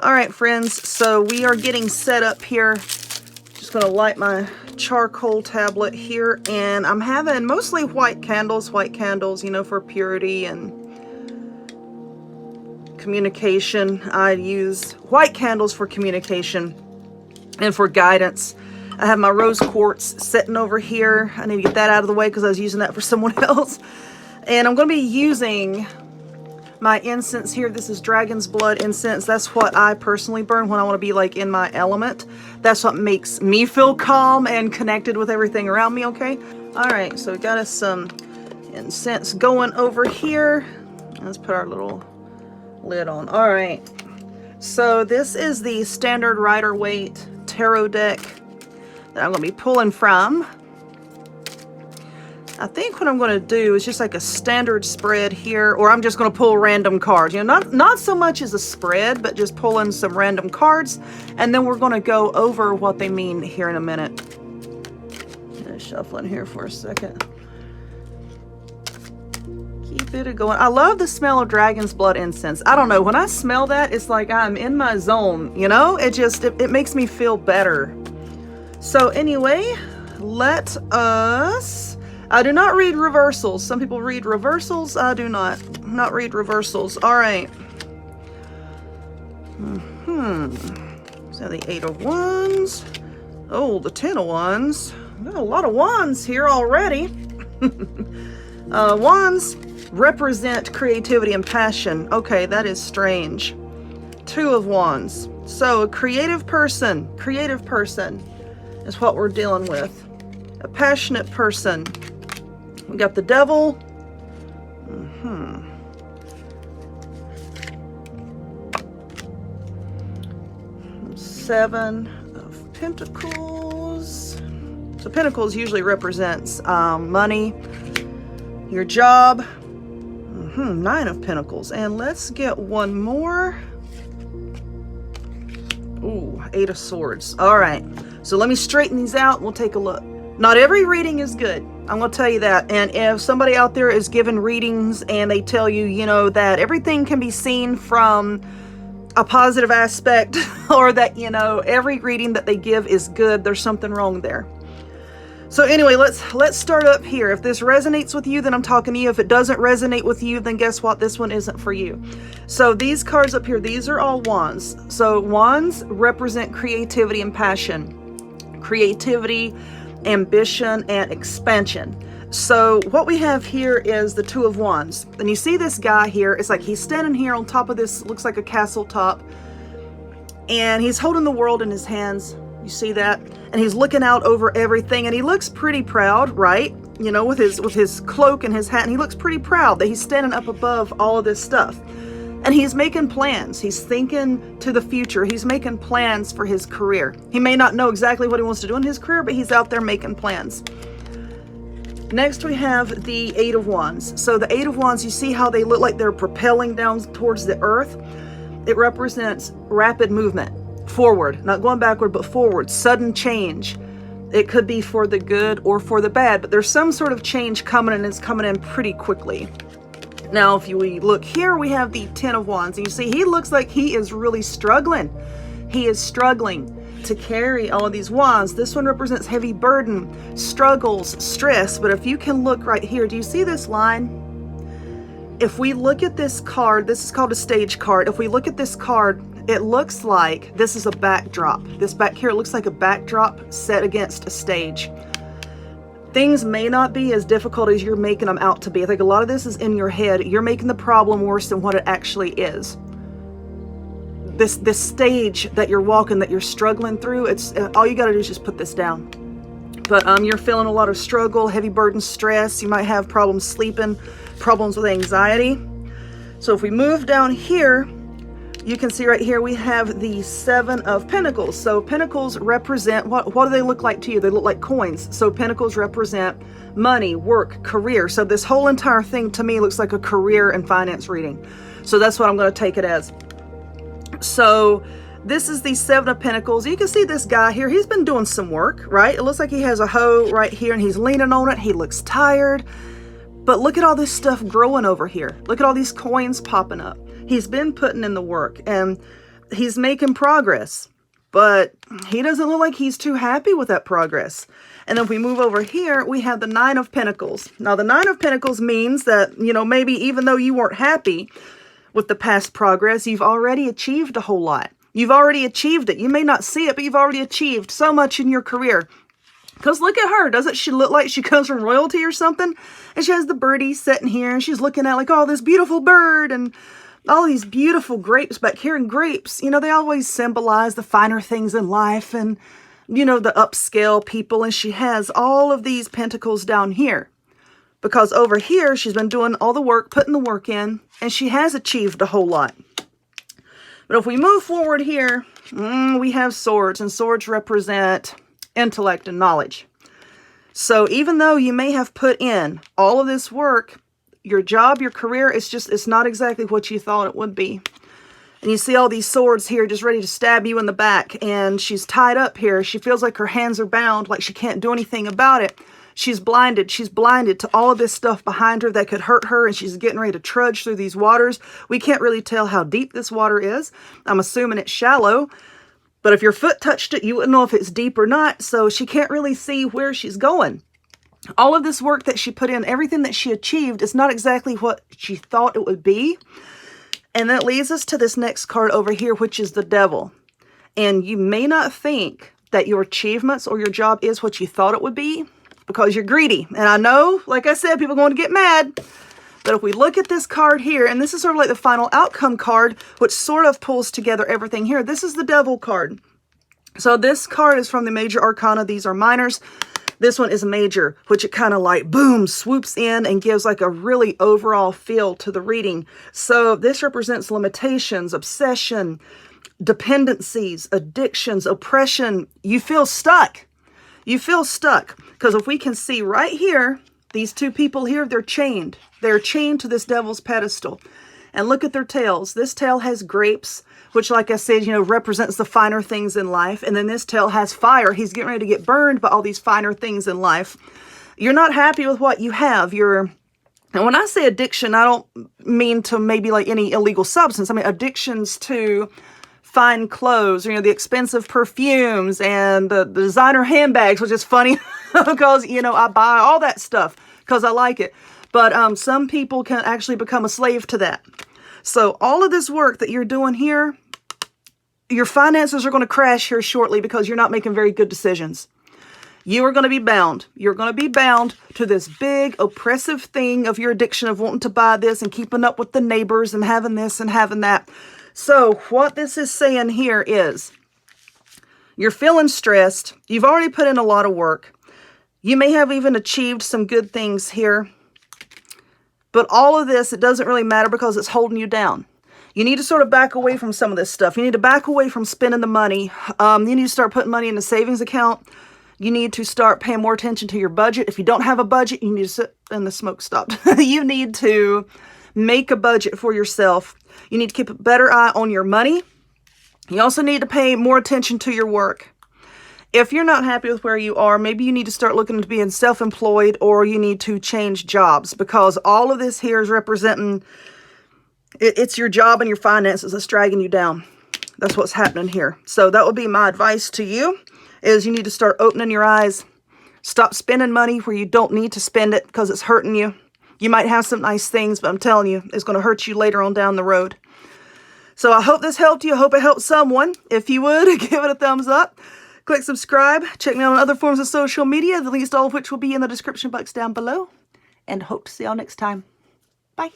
All right, friends, so we are getting set up here. Just gonna light my charcoal tablet here, and I'm having mostly white candles, you know, for purity and communication. I use white candles for communication and for guidance. I have my rose quartz sitting over here. I need to get that out of the way because I was using that for someone else. And I'm going to be using my incense here. This is dragon's blood incense. That's what I personally burn when I want to be like in my element. That's what makes me feel calm and connected with everything around me, okay? All right, so we got us some incense going over here. Let's put our little lid on. All right, so this is the standard Rider-Waite tarot deck that I'm going to be pulling from. I think what I'm going to do is just like a standard spread here, or I'm just going to pull random cards. You know, not so much as a spread, but just pulling some random cards, and then we're going to go over what they mean here in a minute. Just shuffling here for a second. Keep it going. I love the smell of dragon's blood incense. I don't know, when I smell that, it's like I'm in my zone, you know? It makes me feel better. So anyway, let us... I do not read reversals. Some people read reversals. I do not read reversals. All right. So the 8 of Wands. Oh, the 10 of Wands. Got a lot of wands here already. Wands represent creativity and passion. Okay, that is strange. 2 of Wands. So a creative person is what we're dealing with. A passionate person. We got the devil. 7 of Pentacles. So Pentacles usually represents money, your job. 9 of Pentacles. And let's get one more. Ooh, 8 of Swords. All right. So let me straighten these out. We'll take a look. Not every reading is good. I'm going to tell you that. And if somebody out there is giving readings and they tell you, you know, that everything can be seen from a positive aspect, or that, you know, every reading that they give is good, there's something wrong there. So anyway, let's start up here. If this resonates with you, then I'm talking to you. If it doesn't resonate with you, then guess what? This one isn't for you. So these cards up here, these are all wands. So wands represent creativity and passion. Creativity, ambition, and expansion. So what we have here is the 2 of Wands. And you see this guy here, it's like he's standing here on top of this, looks like a castle top, and he's holding the world in his hands. You see that? And he's looking out over everything, and he looks pretty proud, right? You know, with his cloak and his hat, and he looks pretty proud that he's standing up above all of this stuff. And he's making plans. He's thinking to the future. He's making plans for his career. He may not know exactly what he wants to do in his career, but he's out there making plans. Next, we have the 8 of Wands. So the 8 of Wands, you see how they look like they're propelling down towards the earth? It represents rapid movement. Forward, not going backward, but forward. Sudden change. It could be for the good or for the bad, but there's some sort of change coming, and it's coming in pretty quickly. Now, if we look here, we have the 10 of Wands. And you see, he looks like he is really struggling. He is struggling to carry all of these wands. This one represents heavy burden, struggles, stress. But if you can look right here, do you see this line? If we look at this card, this is called a stage card. If we look at this card, it looks like this is a backdrop. This back here looks like a backdrop set against a stage. Things may not be as difficult as you're making them out to be. I think a lot of this is in your head. You're making the problem worse than what it actually is. This stage that you're walking, that you're struggling through, it's all you got to do is just put this down. But you're feeling a lot of struggle, heavy burden, stress. You might have problems sleeping, problems with anxiety. So if we move down here, you can see right here we have the 7 of Pentacles. So Pentacles represent, what do they look like to you? They look like coins. So Pentacles represent money, work, career. So this whole entire thing to me looks like a career and finance reading. So that's what I'm going to take it as. So this is the 7 of Pentacles. You can see this guy here. He's been doing some work, right? It looks like he has a hoe right here and he's leaning on it. He looks tired. But look at all this stuff growing over here. Look at all these coins popping up. He's been putting in the work. And He's making progress, but he doesn't look like he's too happy with that progress. And then if we move over here, we have the Nine of Pentacles. Now, the Nine of Pentacles means that, you know, maybe even though you weren't happy with the past progress, you've already achieved a whole lot. You've already achieved it. You may not see it, but you've already achieved so much in your career. Because look at her. Doesn't she look like she comes from royalty or something? And she has the birdie sitting here, and she's looking at like, oh, this beautiful bird and all these beautiful grapes back here. And grapes, you know, they always symbolize the finer things in life and, you know, the upscale people. And she has all of these pentacles down here. Because over here, she's been doing all the work, putting the work in, and she has achieved a whole lot. But if we move forward here, we have swords, and swords represent intellect and knowledge. So even though you may have put in all of this work, your job, your career, it's not exactly what you thought it would be. And you see all these swords here just ready to stab you in the back, and she's tied up here. She feels like her hands are bound, like she can't do anything about it. She's blinded. She's blinded to all of this stuff behind her that could hurt her, and she's getting ready to trudge through these waters. We can't really tell how deep this water is. I'm assuming it's shallow, but if your foot touched it, you wouldn't know if it's deep or not, so she can't really see where she's going. All of this work that she put in, everything that she achieved, is not exactly what she thought it would be. And that leads us to this next card over here, which is the Devil. And you may not think that your achievements or your job is what you thought it would be, because you're greedy. And I know, like I said, people are going to get mad. But if we look at this card here, and this is sort of like the final outcome card, which sort of pulls together everything here. This is the Devil card. So this card is from the Major Arcana. These are minors. This one is a major, which it kind of like, boom, swoops in and gives like a really overall feel to the reading. So this represents limitations, obsession, dependencies, addictions, oppression. You feel stuck. You feel stuck. Because if we can see right here, these two people here, they're chained. They're chained to this Devil's pedestal. And look at their tails. This tail has grapes, which, like I said, you know, represents the finer things in life. And then this tail has fire. He's getting ready to get burned by all these finer things in life. You're not happy with what you have. And when I say addiction, I don't mean to maybe like any illegal substance. I mean addictions to fine clothes, you know, the expensive perfumes and the designer handbags, which is funny because, you know, I buy all that stuff because I like it. But some people can actually become a slave to that. So all of this work that you're doing here, your finances are going to crash here shortly because you're not making very good decisions. You are going to be bound. You're going to be bound to this big oppressive thing of your addiction of wanting to buy this and keeping up with the neighbors and having this and having that. So what this is saying here is you're feeling stressed. You've already put in a lot of work. You may have even achieved some good things here. But all of this, it doesn't really matter because it's holding you down. You need to sort of back away from some of this stuff. You need to back away from spending the money. You need to start putting money in a savings account. You need to start paying more attention to your budget. If you don't have a budget, you need to sit, and the smoke stopped. You need to make a budget for yourself. You need to keep a better eye on your money. You also need to pay more attention to your work. If you're not happy with where you are, maybe you need to start looking into being self-employed, or you need to change jobs, because all of this here is representing, it's your job and your finances that's dragging you down. That's what's happening here. So that would be my advice to you, is you need to start opening your eyes. Stop spending money where you don't need to spend it because it's hurting you. You might have some nice things, but I'm telling you, it's going to hurt you later on down the road. So I hope this helped you. I hope it helped someone. If you would, give it a thumbs up. Click subscribe. Check me out on other forms of social media, the links to all of which will be in the description box down below. And hope to see y'all next time. Bye.